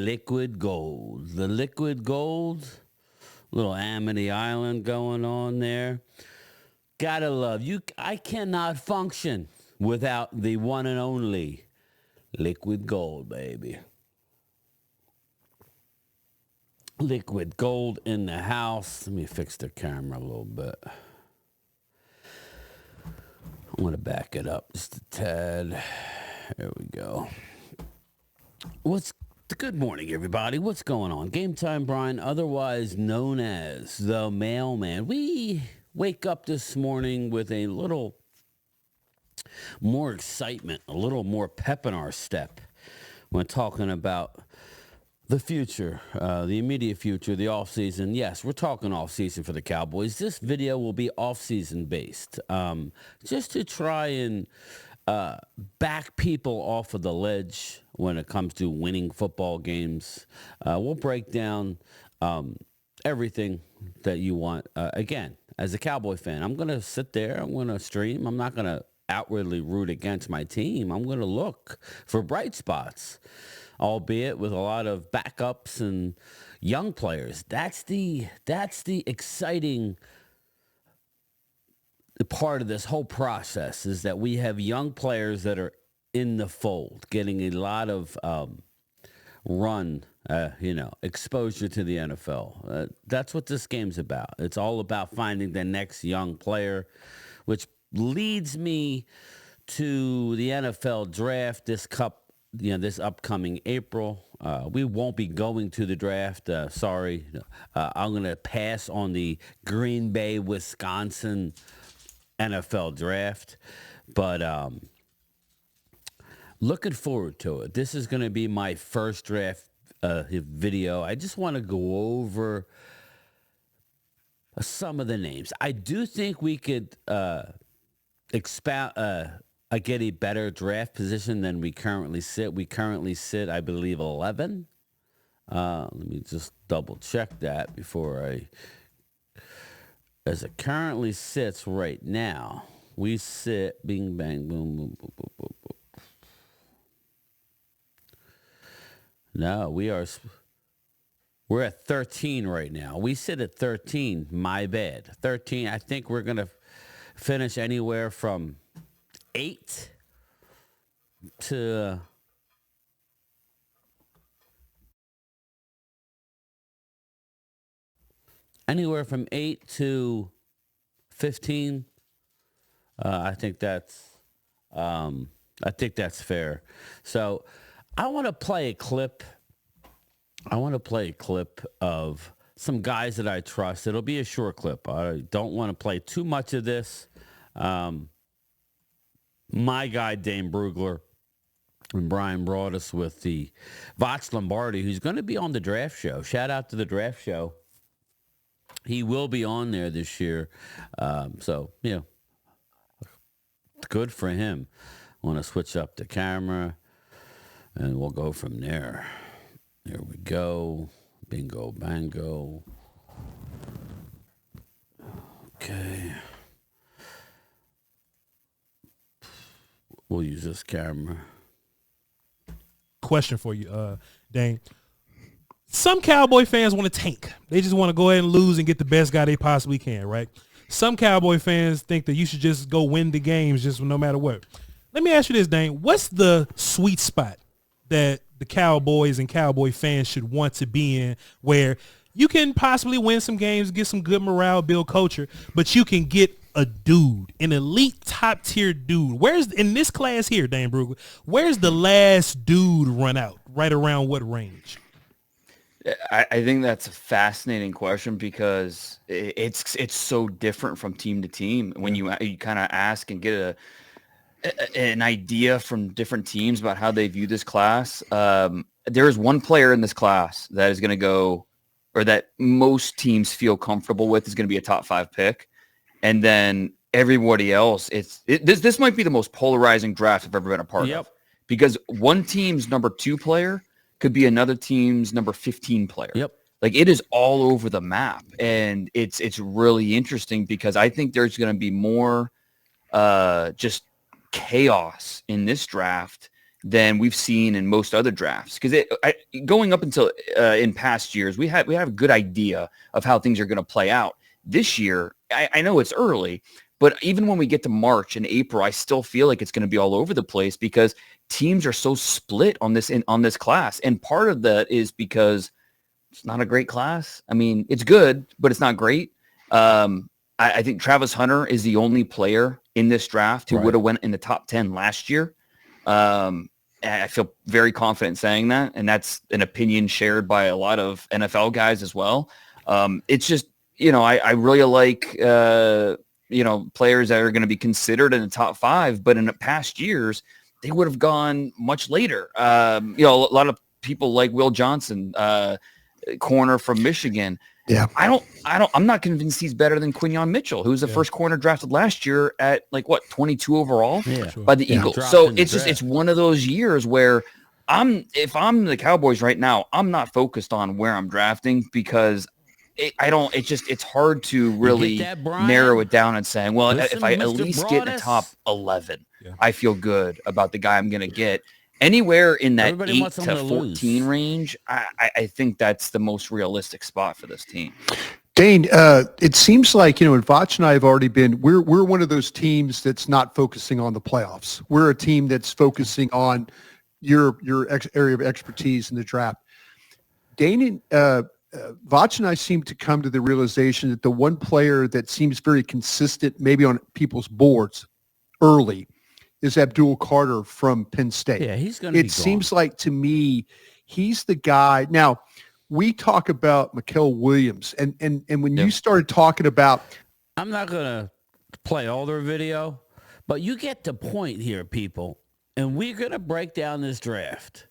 liquid gold. The liquid gold, little Amity Island going on there. Gotta love you. I cannot function without the one and only liquid gold, baby. Liquid gold in the house. Let me fix the camera a little bit. I want to back it up just a tad. There we go. Good morning, everybody. What's going on? Game Time Brian, otherwise known as the Mailman. We wake up this morning with a little more excitement, a little more pep in our step when talking about the future, the immediate future, the offseason. Yes, we're talking offseason for the Cowboys. This video will be offseason based, just to try and back people off of the ledge when it comes to winning football games. We'll break down everything that you want. Again, as a Cowboy fan, I'm going to sit there. I'm going to stream. I'm not going to outwardly root against my team. I'm going to look for bright spots, albeit with a lot of backups and young players. That's the exciting part of this whole process, is that we have young players that are in the fold, getting a lot of exposure to the NFL. That's what this game's about. It's all about finding the next young player, which leads me to the NFL draft this upcoming April. We won't be going to the draft. Sorry. I'm going to pass on the Green Bay, Wisconsin NFL draft. But looking forward to it. This is going to be my first draft video. I just want to go over some of the names. I do think we could get a better draft position than we currently sit. We currently sit, I believe, 11. Let me just double check that as it currently sits right now. We sit, bing, bang, boom, boom, boom, boom, boom, boom. No, we're at 13 right now. We sit at 13. My bad. 13. I think we're going to finish anywhere from 8 to anywhere from 8 to 15. I think that's fair. So I want to play a clip. Of some guys that I trust. It'll be a short clip. I don't want to play too much of this. My guy, Dane Brugler, and Brian brought us with the Vox Lombardi, who's going to be on the draft show. Shout out to the draft show. He will be on there this year. Good for him. I want to switch up the camera, and we'll go from there. There we go. Bingo, bango. Okay. We'll use this camera. Question for you, Dane. Some Cowboy fans want to tank. They just want to go ahead and lose and get the best guy they possibly can, right? Some Cowboy fans think that you should just go win the games just no matter what. Let me ask you this, Dane. What's the sweet spot that the Cowboys and Cowboy fans should want to be in, where you can possibly win some games, get some good morale, build culture, but you can get a dude, an elite top tier dude? Where's, in this class here, Dane Brugler, where's the last dude run out? Right around what range? I think that's a fascinating question because it's so different from team to team. When you kind of ask and get an idea from different teams about how they view this class, there is one player in this class that is going to go, or that most teams feel comfortable with, is going to be a top 5 pick. And then everybody else, this might be the most polarizing draft I've ever been a part of, because one team's number 2 player could be another team's number 15 player. Like, it is all over the map, and it's really interesting because I think there's going to be more just chaos in this draft than we've seen in most other drafts. Because going up until in past years, we have a good idea of how things are going to play out. This year, I know it's early, but even when we get to March and April, I still feel like it's going to be all over the place because teams are so split on this class. And part of that is because it's not a great class. I mean, it's good, but it's not great. I think Travis Hunter is the only player in this draft who would have went in the top 10 last year. I feel very confident saying that, and that's an opinion shared by a lot of NFL guys as well. It's just, I really like, players that are going to be considered in the top 5, but in the past years, they would have gone much later. A lot of people like Will Johnson, corner from Michigan. Yeah. I'm not convinced he's better than Quinyon Mitchell, who's the first corner drafted last year at 22 overall by the Eagles. So it's one of those years where if I'm the Cowboys right now, I'm not focused on where I'm drafting because it's hard to really narrow it down and saying, well, if I at least get in the top 11, I feel good about the guy I'm going to get. Anywhere in that 8 to 14 range, I think that's the most realistic spot for this team. Dane, it seems like, and Vach and I have already been, we're one of those teams that's not focusing on the playoffs. We're a team that's focusing on your area of expertise in the draft. Dane and Vach and I seem to come to the realization that the one player that seems very consistent, maybe on people's boards early, is Abdul Carter from Penn State. Yeah, he's going to be It seems like to me, he's the guy. Now, we talk about Mikael Williams, and when you started talking about, I'm not going to play all their video, but you get the point here, people. And we're going to break down this draft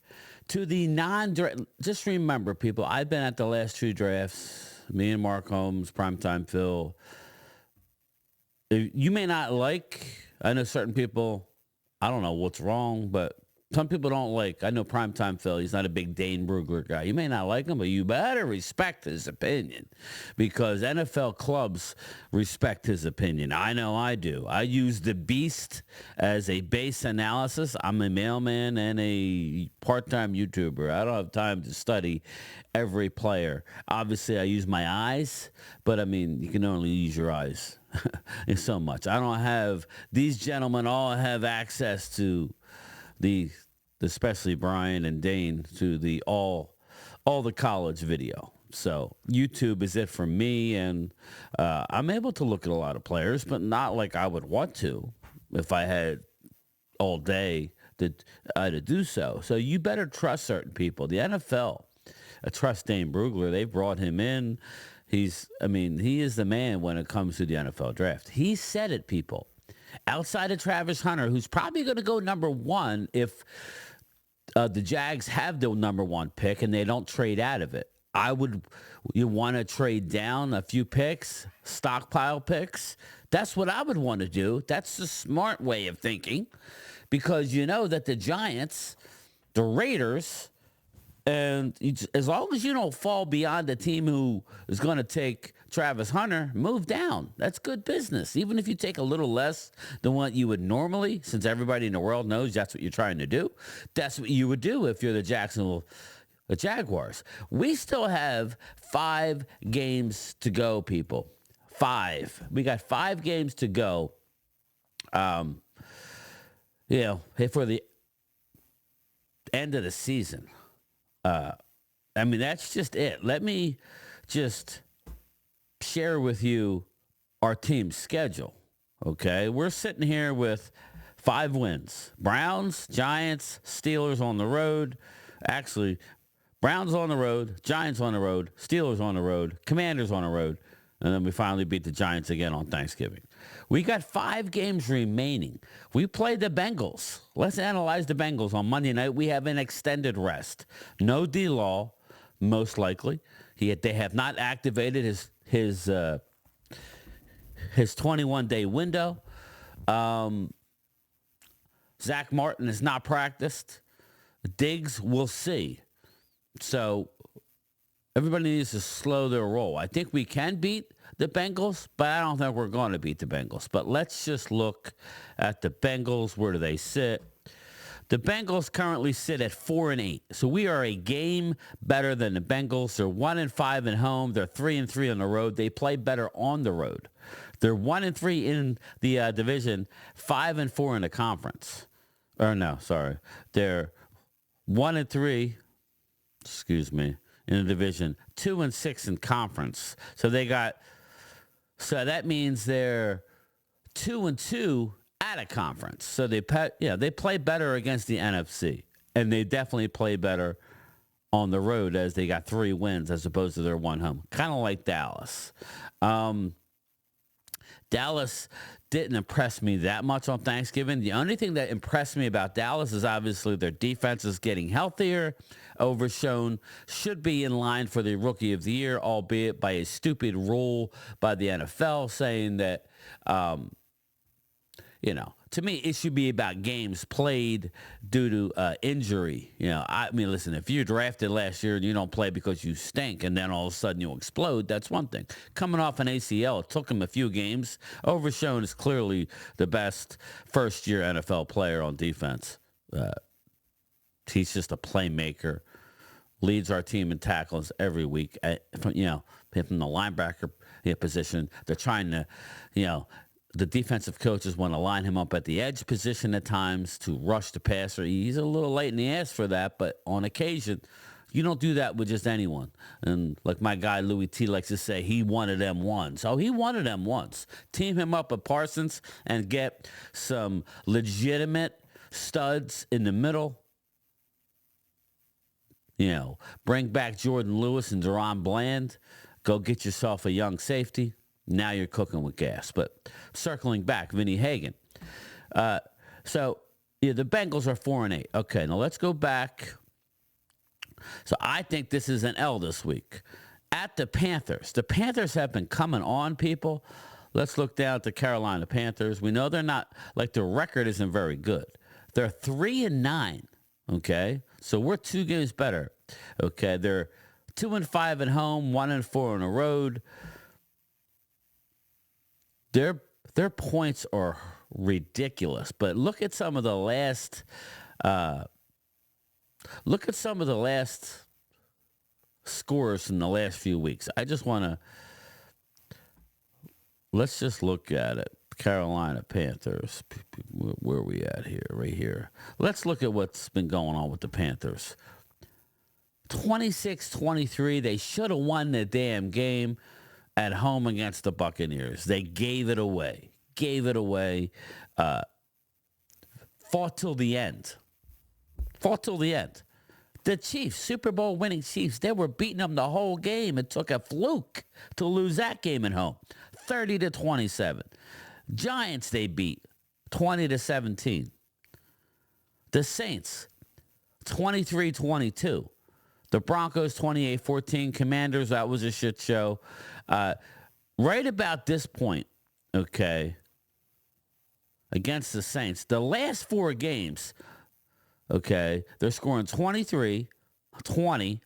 to the non-draft. Just remember, people, I've been at the last 2 drafts. Me and Mark Holmes, Primetime Phil. You may not I know certain people, I don't know what's wrong, but some people don't I know Primetime Phil, he's not a big Dane Brugler guy. You may not like him, but you better respect his opinion because NFL clubs respect his opinion. I know I do. I use the Beast as a base analysis. I'm a mailman and a part-time YouTuber. I don't have time to study every player. Obviously, I use my eyes, but I mean, you can only use your eyes in so much. I don't have, these gentlemen all have access to especially Brian and Dane, to the all the college video. So YouTube is it for me, and I'm able to look at a lot of players, but not like I would want to if I had all day to do so. So you better trust certain people. The NFL, I trust Dane Brugler. They brought him in. He is the man when it comes to the NFL draft. He said it, people. Outside of Travis Hunter, who's probably going to go number 1 if the Jags have the number 1 pick and they don't trade out of it. You want to trade down a few picks, stockpile picks? That's what I would want to do. That's the smart way of thinking because you know that the Giants, the Raiders, and as long as you don't fall beyond the team who is going to take Travis Hunter, move down. That's good business. Even if you take a little less than what you would normally, since everybody in the world knows that's what you're trying to do, that's what you would do if you're the Jacksonville Jaguars. We still have 5 games to go, people. 5. We got 5 games to go. For the end of the season. That's just it. Let me just share with you our team's schedule. Okay, we're sitting here with 5 wins. Browns, Giants, Steelers on the road. Actually, Browns on the road, Giants on the road, Steelers on the road, Commanders on the road, and then we finally beat the Giants again on Thanksgiving. We got 5 games remaining. We played the Bengals. Let's analyze the Bengals. On Monday night, we have an extended rest. No D-Law, most likely. They have not activated his 21-day window. Zach Martin has not practiced. Diggs, we'll see. So everybody needs to slow their roll. I think we can beat the Bengals, but I don't think we're going to beat the Bengals. But let's just look at the Bengals. Where do they sit? The Bengals currently sit at 4-8. So we are a game better than the Bengals. They're 1-5 at home. They're 3-3 on the road. They play better on the road. They're 1-3 in the division, 5-4 in the conference. Or no, sorry. They're 1-3, excuse me, in the division, 2-6 in conference. So that means they're 2-2 at a conference. So they play better against the NFC, and they definitely play better on the road as they got 3 wins as opposed to their 1 home. Kind of like Dallas. Dallas didn't impress me that much on Thanksgiving. The only thing that impressed me about Dallas is obviously their defense is getting healthier. Overshown should be in line for the Rookie of the Year, albeit by a stupid rule by the NFL saying that, to me, it should be about games played due to injury. I mean, listen, if you're drafted last year and you don't play because you stink and then all of a sudden you explode, that's one thing. Coming off an ACL, it took him a few games. Overshown is clearly the best first-year NFL player on defense. He's just a playmaker. Leads our team in tackles every week. From the linebacker position, they're trying to, the defensive coaches want to line him up at the edge position at times to rush the passer. He's a little late in the ass for that, but on occasion, you don't do that with just anyone. And like my guy Louis T likes to say, he wanted them once. Oh, he wanted them once. Team him up with Parsons and get some legitimate studs in the middle. Bring back Jordan Lewis and Deron Bland. Go get yourself a young safety. Now you're cooking with gas. But circling back, Vinny Hagan. The Bengals are 4-8. Okay, now let's go back. So I think this is an L this week. At the Panthers. The Panthers have been coming on, people. Let's look down at the Carolina Panthers. We know they're not, their record isn't very good. They're 3-9. Okay, so we're 2 games better. Okay, they're 2-5 at home, 1-4 on the road. Their points are ridiculous. But look at some of the last. Scores in the last few weeks. I just want to. Let's just look at it. Carolina Panthers. Where are we at here? Right here. Let's look at what's been going on with the Panthers. 26-23. They should have won the damn game at home against the Buccaneers. They gave it away. Fought till the end. The Chiefs, Super Bowl winning Chiefs, they were beating them the whole game. It took a fluke to lose that game at home. 30-27. Giants they beat 20-17. The Saints 23-22. The Broncos 28-14. Commanders, that was a shit show. Right about this point, okay, against the Saints, the last 4 games, okay, they're scoring 23, 20,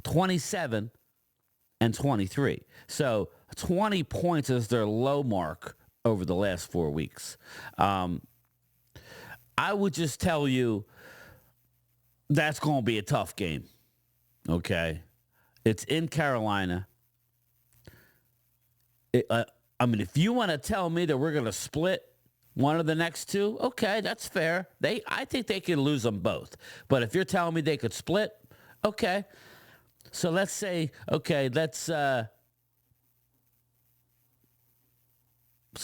27, and 23. So 20 points is their low mark over the last 4 weeks. I would just tell you that's going to be a tough game, okay? It's in Carolina. If you want to tell me that we're going to split one of the next 2, okay, that's fair. I think they can lose them both. But if you're telling me they could split, okay. So let's say, okay, so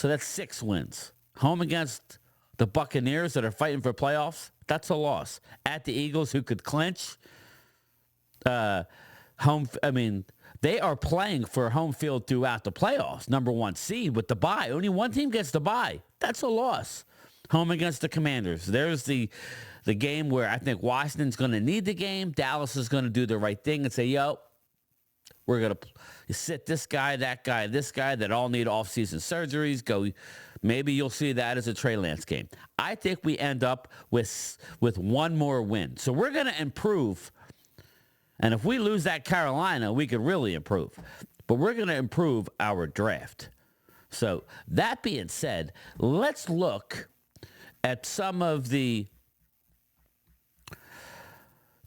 that's 6 wins. Home against the Buccaneers that are fighting for playoffs, that's a loss. At the Eagles who could clinch, they are playing for home field throughout the playoffs. Number 1 seed with the bye. Only one team gets the bye. That's a loss. Home against the Commanders. There's the game where I think Washington's going to need the game. Dallas is going to do the right thing and say, we're going to sit this guy, that guy, this guy that all need off-season surgeries. Go. Maybe you'll see that as a Trey Lance game. I think we end up with 1 more win. So we're going to improve. And if we lose that Carolina, we could really improve. But we're going to improve our draft. So that being said, let's look at some of the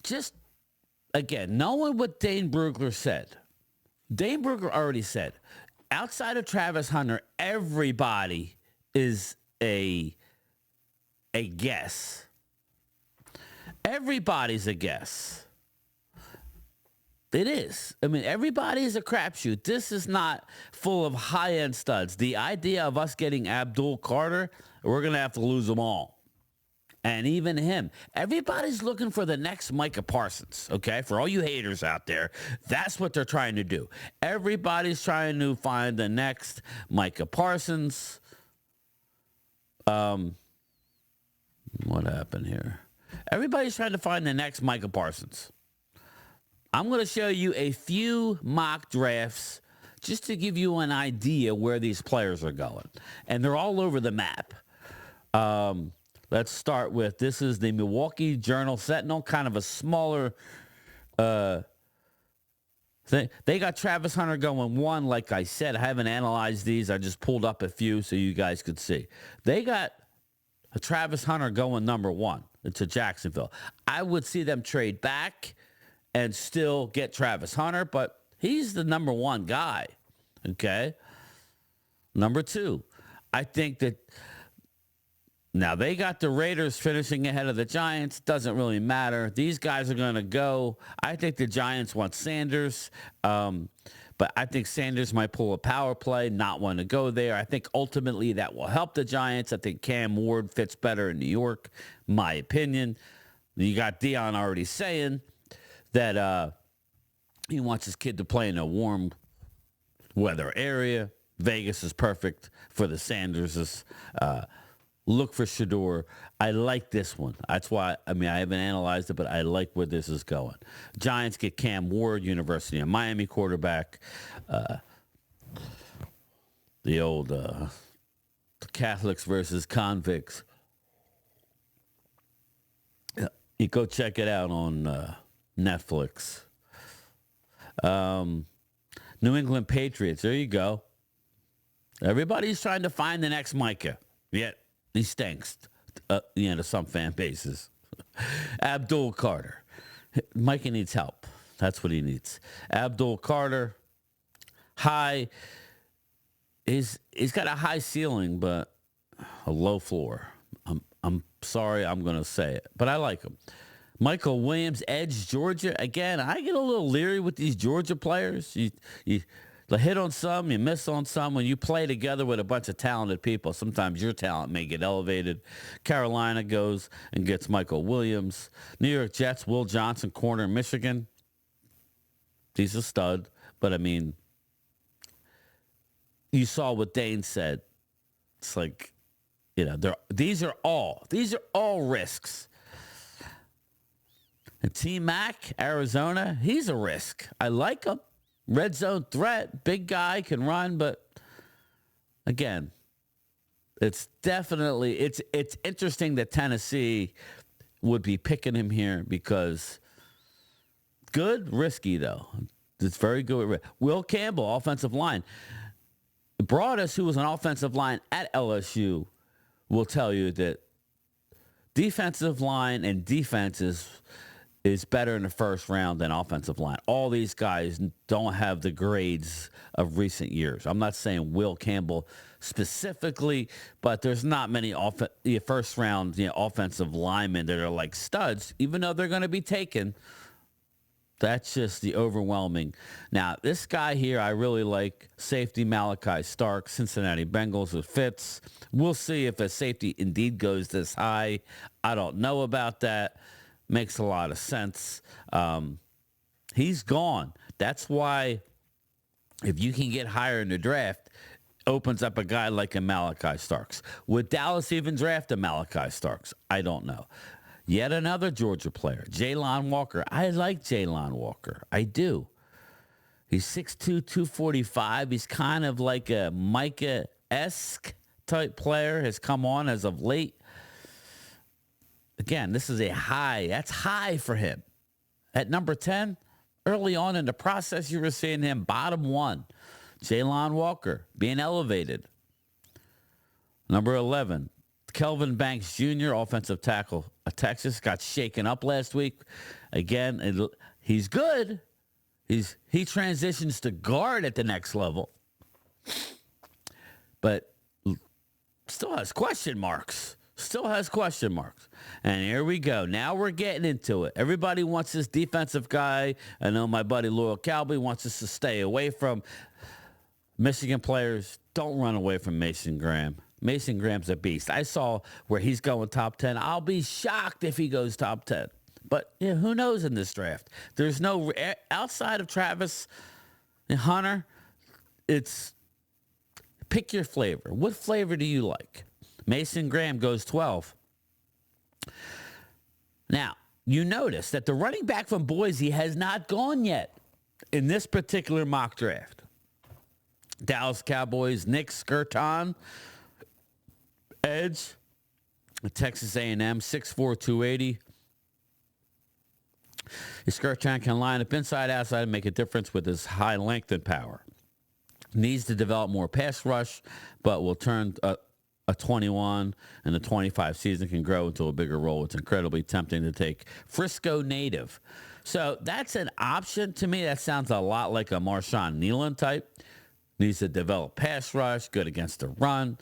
just, again, knowing what Dane Brugler said. Dane Brugler already said, outside of Travis Hunter, everybody is a guess. Everybody's a guess. It is. I mean, everybody is a crapshoot. This is not full of high-end studs. The idea of us getting Abdul Carter, we're going to have to lose them all. And even him. Everybody's looking for the next Micah Parsons, okay? For all you haters out there, that's what they're trying to do. Everybody's trying to find the next Micah Parsons. What happened here? Everybody's trying to find the next Micah Parsons. I'm going to show you a few mock drafts just to give you an idea where these players are going. And they're all over the map. Let's start with, this is the Milwaukee Journal Sentinel, kind of a smaller thing. They got Travis Hunter going 1, like I said. I haven't analyzed these. I just pulled up a few so you guys could see. They got a Travis Hunter going number 1 to Jacksonville. I would see them trade back and still get Travis Hunter, but he's the number 1 guy, okay? Number 2, I think that now they got the Raiders finishing ahead of the Giants. Doesn't really matter. These guys are going to go. I think the Giants want Sanders, but I think Sanders might pull a power play, not want to go there. I think ultimately that will help the Giants. I think Cam Ward fits better in New York, my opinion. You got Dion already saying that he wants his kid to play in a warm weather area. Vegas is perfect for the Sanderses. Look for Shador. I like this one. That's why, I haven't analyzed it, but I like where this is going. Giants get Cam Ward, University of Miami quarterback. The old Catholics versus convicts. You go check it out on Netflix. New England Patriots. There you go. Everybody's trying to find the next Micah. Yet he stinks. To some fan bases. Abdul Carter. Micah needs help. That's what he needs. Abdul Carter. High. He's got a high ceiling, but a low floor. I'm sorry, I'm going to say it, but I like him. Michael Williams, edge, Georgia. Again, I get a little leery with these Georgia players. You hit on some, you miss on some. When you play together with a bunch of talented people, sometimes your talent may get elevated. Carolina goes and gets Michael Williams. New York Jets, Will Johnson, corner, Michigan. He's a stud, but you saw what Dane said. It's like, these are all risks. And T-Mac, Arizona, he's a risk. I like him. Red zone threat, big guy, can run, but again, it's definitely, it's interesting that Tennessee would be picking him here because good, risky though. It's very good. Will Campbell, offensive line. Broadus, who was an offensive line at LSU, will tell you that defensive line and defense is better in the first round than offensive line. All these guys don't have the grades of recent years. I'm not saying Will Campbell specifically, but there's not many first round offensive linemen that are like studs, even though they're going to be taken. That's just the overwhelming. Now, this guy here, I really like. Safety Malachi Stark, Cincinnati Bengals. It fits. We'll see if a safety indeed goes this high. I don't know about that. Makes a lot of sense. He's gone. That's why if you can get higher in the draft, opens up a guy like a Malachi Starks. Would Dallas even draft a Malachi Starks? I don't know. Yet another Georgia player, Jalon Walker. I like Jalon Walker. I do. He's 6'2", 245. He's kind of like a Micah-esque type player. Has come on as of late. Again, this is a high. That's high for him. At number 10, early on in the process, you were seeing him bottom 1. Jalon Walker being elevated. Number 11, Kelvin Banks Jr., offensive tackle of Texas, got shaken up last week. Again, he's good. He transitions to guard at the next level, but still has question marks. And here we go. Now we're getting into it. Everybody wants this defensive guy. I know my buddy Loyal Cowboy wants us to stay away from Michigan players. Don't run away from Mason Graham. Mason Graham's a beast. I saw where he's going top 10. I'll be shocked if he goes top 10. But who knows in this draft? There's no, outside of Travis and Hunter, it's pick your flavor. What flavor do you like? Mason Graham goes 12. Now, you notice that the running back from Boise has not gone yet in this particular mock draft. Dallas Cowboys, Nick Skirton, edge, Texas A&M, 6'4", 280. Skirton can line up inside, outside, and make a difference with his high length and power. Needs to develop more pass rush, but will turn a 21 and a 25 season can grow into a bigger role. It's incredibly tempting to take. Frisco native. So that's an option. To me, that sounds a lot like a Marshawn Nealon type. Needs to develop pass rush, good against the run.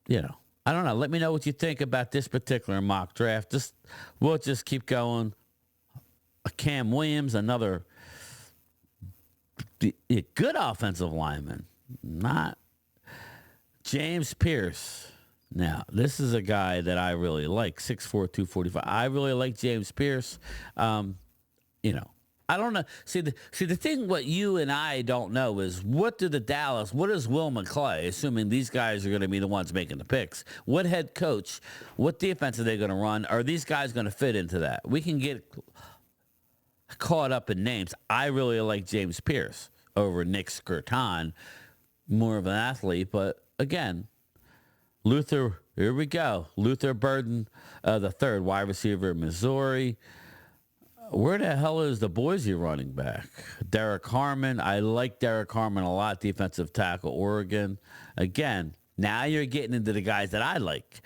I don't know. Let me know what you think about this particular mock draft. We'll just keep going. Cam Williams, another good offensive lineman. Not James Pierce. Now, this is a guy that I really like, 6'4", 245. I really like James Pierce. I don't know. See the thing what you and I don't know is what is Will McClay, assuming these guys are going to be the ones making the picks, what head coach, what defense are they going to run? Are these guys going to fit into that? We can get caught up in names. I really like James Pierce over Nick Skirton, more of an athlete, but again, Luther, here we go. Luther Burden, the third wide receiver in Missouri. Where the hell is the Boise running back? Derek Harmon. I like Derek Harmon a lot, defensive tackle, Oregon. Again, now you're getting into the guys that I like.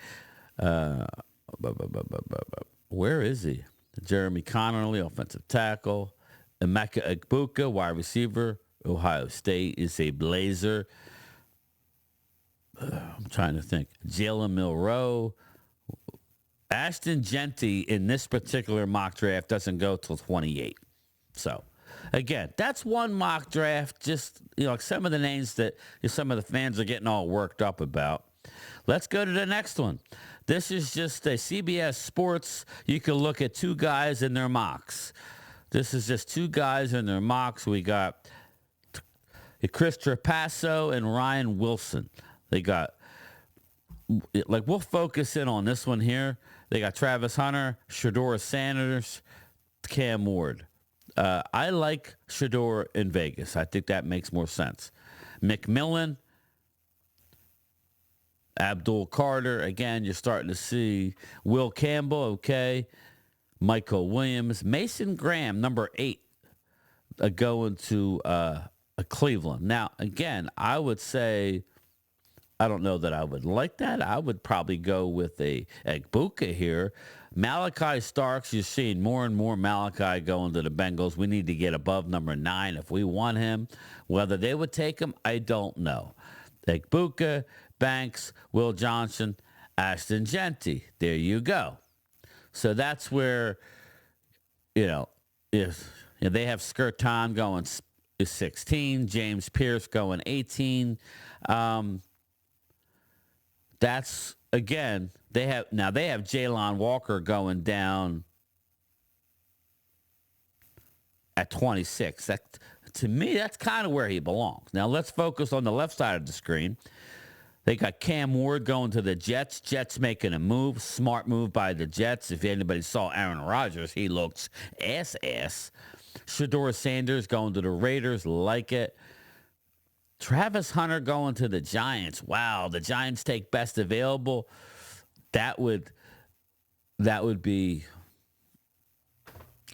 Where is he? Jeremy Connerly, offensive tackle. Emeka Egbuka, wide receiver. Ohio State is a Blazer. I'm trying to think. Jalen Milroe. Ashton Genty in this particular mock draft doesn't go till 28. So, again, that's one mock draft. Just, like some of the names that some of the fans are getting all worked up about. Let's go to the next one. This is just a CBS Sports. You can look at two guys in their mocks. This is just two guys in their mocks. We got Chris Trapasso and Ryan Wilson. They got, we'll focus in on this one here. They got Travis Hunter, Shedeur Sanders, Cam Ward. I like Shedeur in Vegas. I think that makes more sense. McMillan, Abdul Carter. Again, you're starting to see Will Campbell, okay. Michael Williams. Mason Graham, number 8, going to Cleveland. Now, again, I would say, I don't know that I would like that. I would probably go with a Egbuka here. Malachi Starks, you're seeing more and more Malachi going to the Bengals. We need to get above number 9 if we want him. Whether they would take him, I don't know. Egbuka, Banks, Will Johnson, Ashton Genty. There you go. So that's where, if they have Skirton going 16, James Pierce going 18. That's, again, they have Jalon Walker going down at 26. That, to me, that's kind of where he belongs. Now let's focus on the left side of the screen. They got Cam Ward going to the Jets. Jets making a move. Smart move by the Jets. If anybody saw Aaron Rodgers, he looks ass. Shedeur Sanders going to the Raiders. Like it. Travis Hunter going to the Giants. Wow, the Giants take best available. That would be,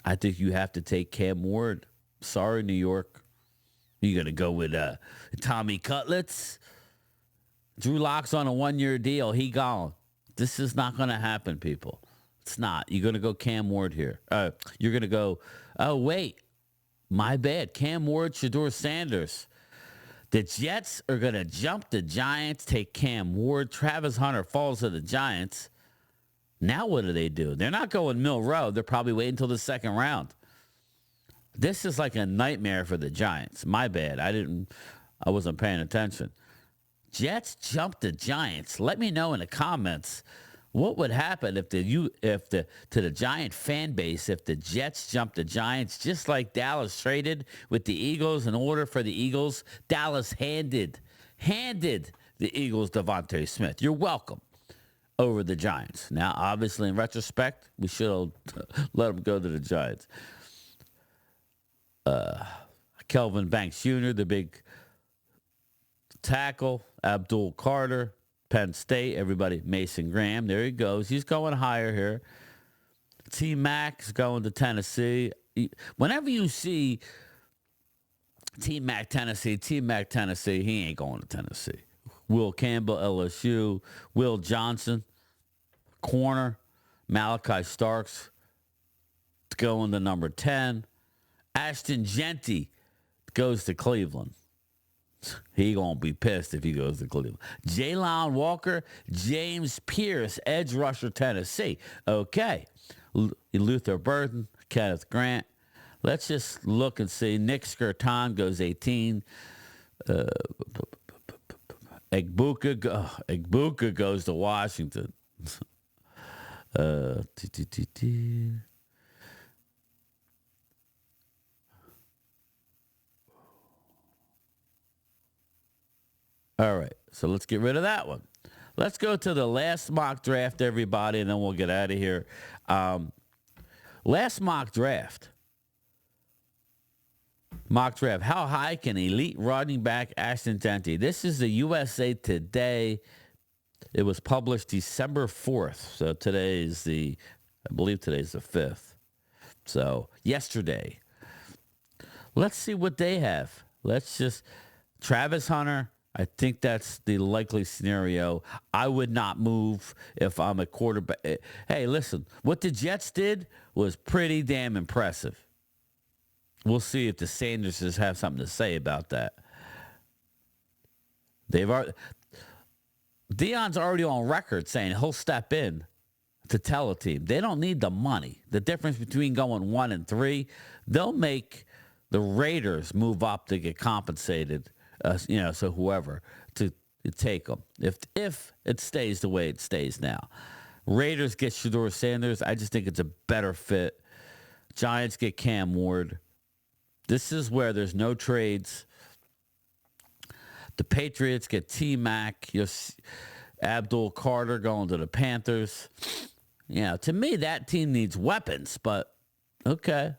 I think you have to take Cam Ward. Sorry, New York. You going to go with Tommy Cutlets? Drew Lock's on a 1-year deal. He gone. This is not going to happen, people. It's not. You're going to go Cam Ward here. You're going to go, oh, wait. My bad. Cam Ward, Shedeur Sanders. The Jets are going to jump the Giants, take Cam Ward. Travis Hunter falls to the Giants. Now what do? They're not going Mill Road. They're probably waiting until the second round. This is like a nightmare for the Giants. My bad. I wasn't paying attention. Jets jump the Giants. Let me know in the comments what would happen to the Giant fan base if the Jets jumped the Giants, just like Dallas traded with the Eagles in order for the Eagles. Dallas handed the Eagles Devontae Smith. You're welcome. Over the Giants. Now, obviously, in retrospect, we should have let them go to the Giants. Kelvin Banks Jr., the big tackle. Abdul Carter, Penn State. Everybody, Mason Graham. There he goes. He's going higher here. T-Mac is going to Tennessee. Whenever you see T-Mac, Tennessee, he ain't going to Tennessee. Will Campbell, LSU. Will Johnson, corner. Malachi Starks going to number 10. Ashton Genty goes to Cleveland. He going to be pissed if he goes to Cleveland. Jalon Walker, James Pierce, edge rusher, Tennessee. Okay. Luther Burden, Kenneth Grant. Let's just look and see. Nick Skirton goes 18. Egbuka goes to Washington. All right, so let's get rid of that one. Let's go to the last mock draft, everybody, and then we'll get out of here. Last mock draft. How high can elite running back Ashton Genty? This is the USA Today. It was published December 4th. So I believe today's the 5th. So yesterday. Let's see what they have. Travis Hunter. I think that's the likely scenario. I would not move if I'm a quarterback. Hey, listen, what the Jets did was pretty damn impressive. We'll see if the Sanderses have something to say about that. Deion's already on record saying he'll step in to tell a team. They don't need the money. The difference between going 1 and 3, they'll make the Raiders move up to get compensated. So whoever to take them if it stays the way it stays now. Raiders get Shedeur Sanders. I just think it's a better fit. Giants get Cam Ward. This is where there's no trades. The Patriots get T-Mac. Abdul Carter going to the Panthers. To me, that team needs weapons, but okay.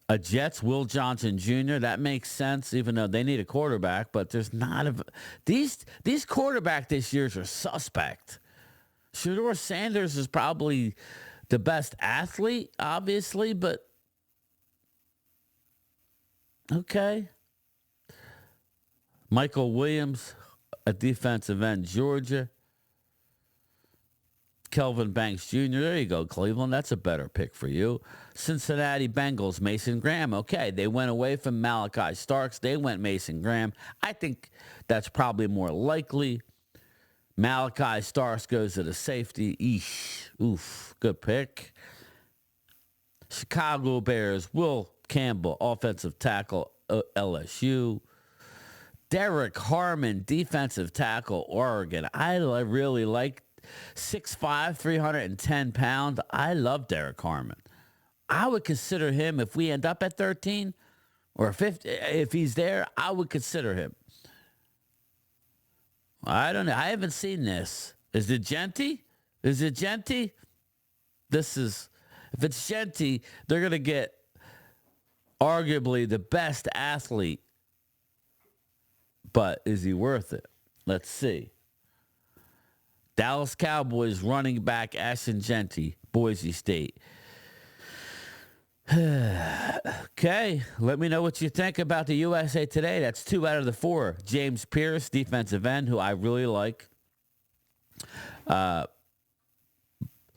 A Jets, Will Johnson Jr., that makes sense, even though they need a quarterback, but there's not these quarterback this year's are suspect. Shedeur Sanders is probably the best athlete, obviously, but okay. Michael Williams, a defensive end, Georgia. Kelvin Banks Jr. There you go, Cleveland. That's a better pick for you. Cincinnati Bengals, Mason Graham. Okay, they went away from Malachi Starks. They went Mason Graham. I think that's probably more likely. Malachi Starks goes to the safety. Eesh. Oof. Good pick. Chicago Bears, Will Campbell, offensive tackle, LSU. Derek Harmon, defensive tackle, Oregon. I really like 6'5", 310 pounds. I love Derek Harmon. I would consider him if we end up at 13 or 50. If he's there, I would consider him. I don't know. I haven't seen this. Is it Genty? If it's Genty, they're going to get arguably the best athlete. But is he worth it? Let's see. Dallas Cowboys running back Ashton Genty, Boise State. Okay, let me know what you think about the USA Today. That's 2 out of the 4. James Pierce, defensive end, who I really like.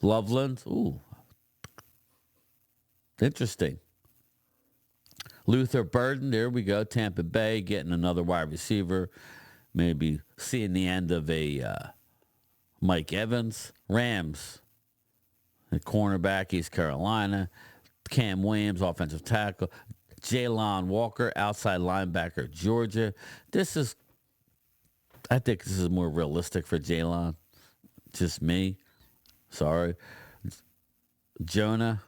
Loveland, ooh, interesting. Luther Burden, there we go. Tampa Bay getting another wide receiver. Maybe seeing the end of a Mike Evans. Rams, a cornerback, East Carolina. Cam Williams, offensive tackle. Jalon Walker, outside linebacker, Georgia. I think this is more realistic for Jalon. Just me. Sorry. Jonah.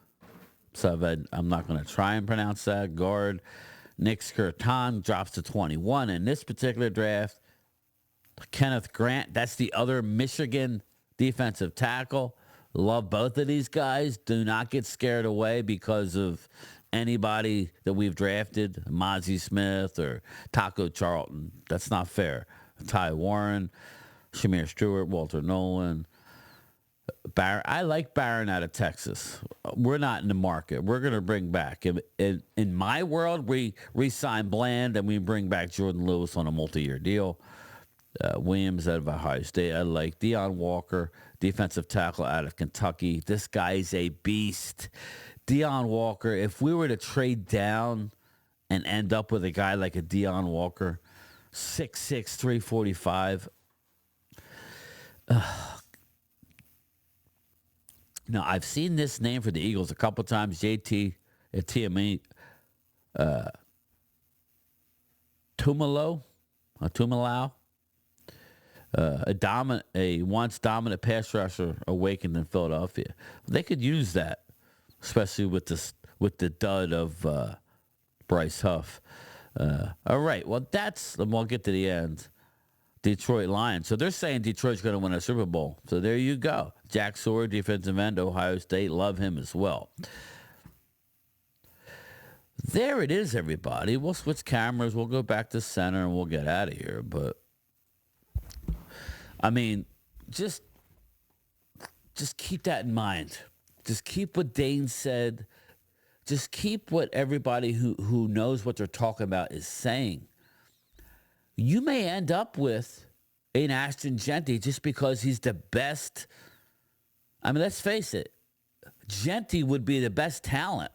I'm not going to try and pronounce that. Guard. Nick Skirton drops to 21 in this particular draft. Kenneth Grant, that's the other Michigan defensive tackle. Love both of these guys. Do not get scared away because of anybody that we've drafted, Mozzie Smith or Taco Charlton. That's not fair. Ty Warren, Shamir Stewart, Walter Nolan. I like Barron out of Texas. We're not in the market. We're going to bring back. In my world, we re-sign Bland and we bring back Jordan Lewis on a multi-year deal. Williams out of Ohio State. I like Deion Walker, defensive tackle out of Kentucky. This guy's a beast. Deion Walker, if we were to trade down and end up with a guy like a Deion Walker, 6'6", 345. Now, I've seen this name for the Eagles a couple times. JT at TME. Tumalau. A once dominant pass rusher awakened in Philadelphia. They could use that, especially with the dud of Bryce Huff. All right, well, we'll get to the end. Detroit Lions. So they're saying Detroit's going to win a Super Bowl. So there you go. Jack Sawyer, defensive end, Ohio State. Love him as well. There it is, everybody. We'll switch cameras. We'll go back to center and we'll get out of here. But, I mean, just keep that in mind. Just keep what Dane said. Just keep what everybody who knows what they're talking about is saying. You may end up with an Ashton Genty just because he's the best. I mean, let's face it. Genty would be the best talent.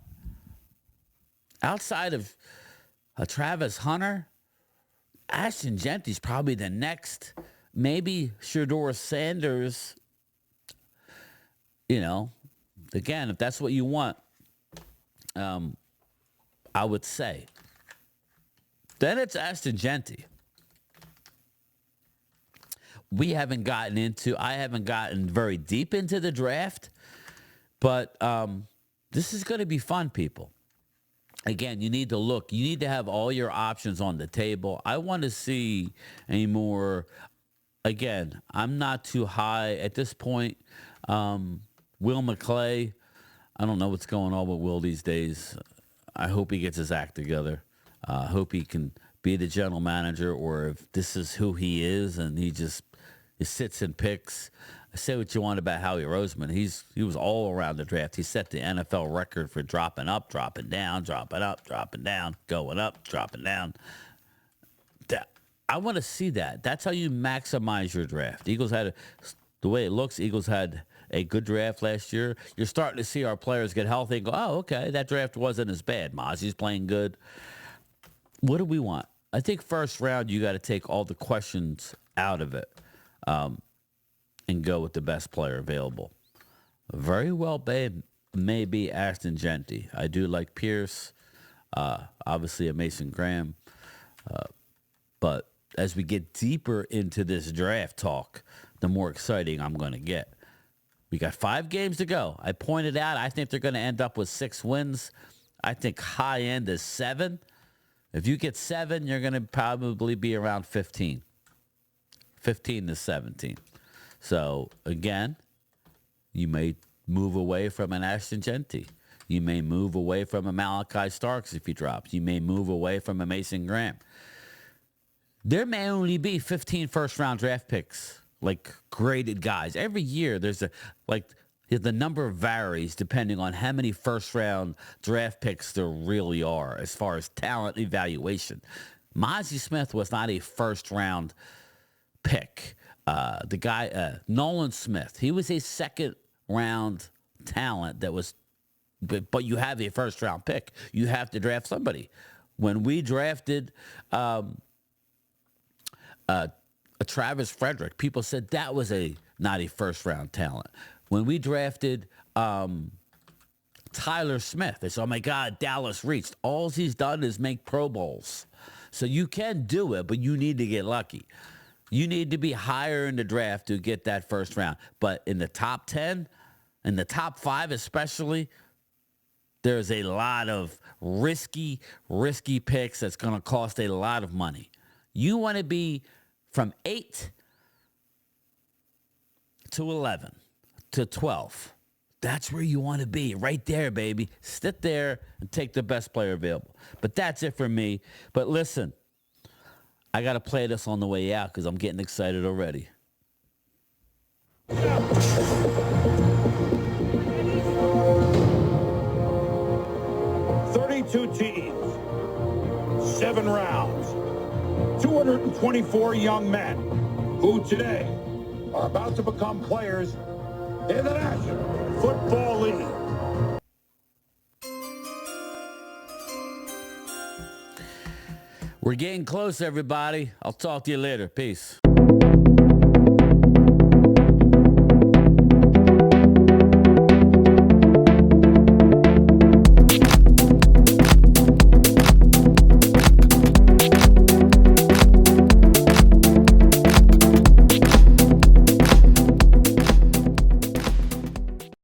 Outside of Travis Hunter, Ashton Genty's probably the next. Maybe Shedeur Sanders. You know, again, if that's what you want, I would say. Then it's Ashton Genty. I haven't gotten very deep into the draft, but this is going to be fun, people. Again, you need to look. You need to have all your options on the table. I want to see a more, again, I'm not too high at this point. Will McClay, I don't know what's going on with Will these days. I hope he gets his act together. I hope he can be the general manager, or if this is who he is and he sits and picks. Say what you want about Howie Roseman. He was all around the draft. He set the NFL record for dropping up, dropping down, dropping up, dropping down, going up, dropping down. I want to see that. That's how you maximize your draft. The way it looks, Eagles had a good draft last year. You're starting to see our players get healthy and go, oh, okay, that draft wasn't as bad. Mozzie's playing good. What do we want? I think first round, you got to take all the questions out of it. And go with the best player available. Very well may be Ashton Genty. I do like Pierce, obviously a Mason Graham. But as we get deeper into this draft talk, the more exciting I'm going to get. We got 5 games to go. I pointed out, I think they're going to end up with 6 wins. I think high end is 7. If you get 7, you're going to probably be around 15 to 17. So, again, you may move away from an Ashton Genty. You may move away from a Malachi Starks if he drops. You may move away from a Mason Graham. There may only be 15 first-round draft picks, like graded guys. Every year there's The number varies depending on how many first-round draft picks there really are as far as talent evaluation. Mozzie Smith was not a first-round pick. The guy, Nolan Smith, he was a second-round talent that was, but you have a first-round pick. You have to draft somebody. When we drafted a Travis Frederick, people said that was not a first-round talent. When we drafted Tyler Smith, they said, oh, my God, Dallas reached. All he's done is make Pro Bowls. So you can do it, but you need to get lucky. You need to be higher in the draft to get that first round. But in the top 10, in the top 5 especially, there's a lot of risky picks that's going to cost a lot of money. You want to be from 8 to 11 to 12. That's where you want to be, right there, baby. Sit there and take the best player available. But that's it for me. But listen, I got to play this on the way out because I'm getting excited already. 32 teams, 7 rounds, 224 young men who today are about to become players in the National Football League. We're getting close, everybody. I'll talk to you later. Peace.